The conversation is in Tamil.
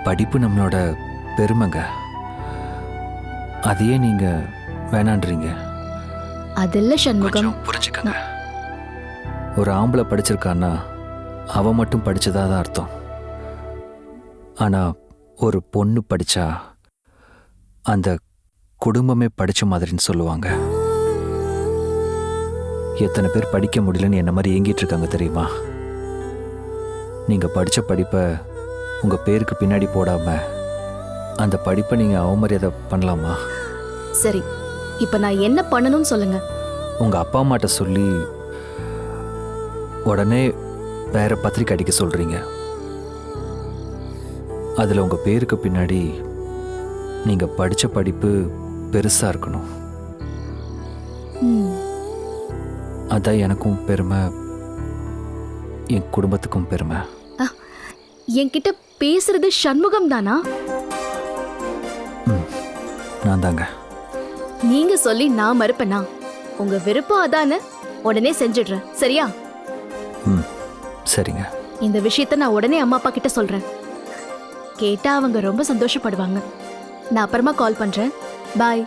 படிப்பு நம்மளோட பெருமைங்க. அதையே நீங்க வேணான்றீங்க. அதில்ல சண்முகம், புரிஞ்சுக்கங்க. ஒரு ஆம்பளை படிச்சிருக்கான்னா அவன் மட்டும் படிச்சதா தான் அர்த்தம். ஆனா ஒரு பொண்ணு படிச்சா அந்த குடும்பமே படிச்ச மாதிரின்னு சொல்லுவாங்க. எத்தனை பேர் படிக்க முடியலன்னு என்ன மாதிரி ஏங்கிட்டு இருக்காங்க தெரியுமா? நீங்க படிச்ச படிப்பை உங்க பேருக்கு பின்னாடி போடாம அந்த படிப்பை நீங்க அவமரியாதை பண்ணலாமா? சரி, இப்ப நான் என்ன பண்ணணும்னு சொல்லுங்க. உங்க அப்பா அம்மாட்ட சொல்லி உடனே வேற பத்திரிக்கை அடிக்க சொல்றீங்க. அதுல உங்க பேருக்கு பின்னாடி நீங்க படிச்ச படிப்பு பெருசா இருக்கணும். ம், அதான் எனக்கும் பெருமை, என் குடும்பத்துக்கும் பெருமை. என்கிட்ட பேசுறது சண்முகம் தானா? நான் தாங்க. நீங்க சொல்லி நான் மறுப்பேனா? உங்க விருப்பம் அதானே, உடனே செஞ்சிடுறேன். சரியா? சரிங்க. இந்த விஷயத்த நான் உடனே அம்மா அப்பா கிட்ட சொல்றேன். கேட்டா அவங்க ரொம்ப சந்தோஷப்படுவாங்க. நான் அப்புறமா கால் பண்றேன். பாய்.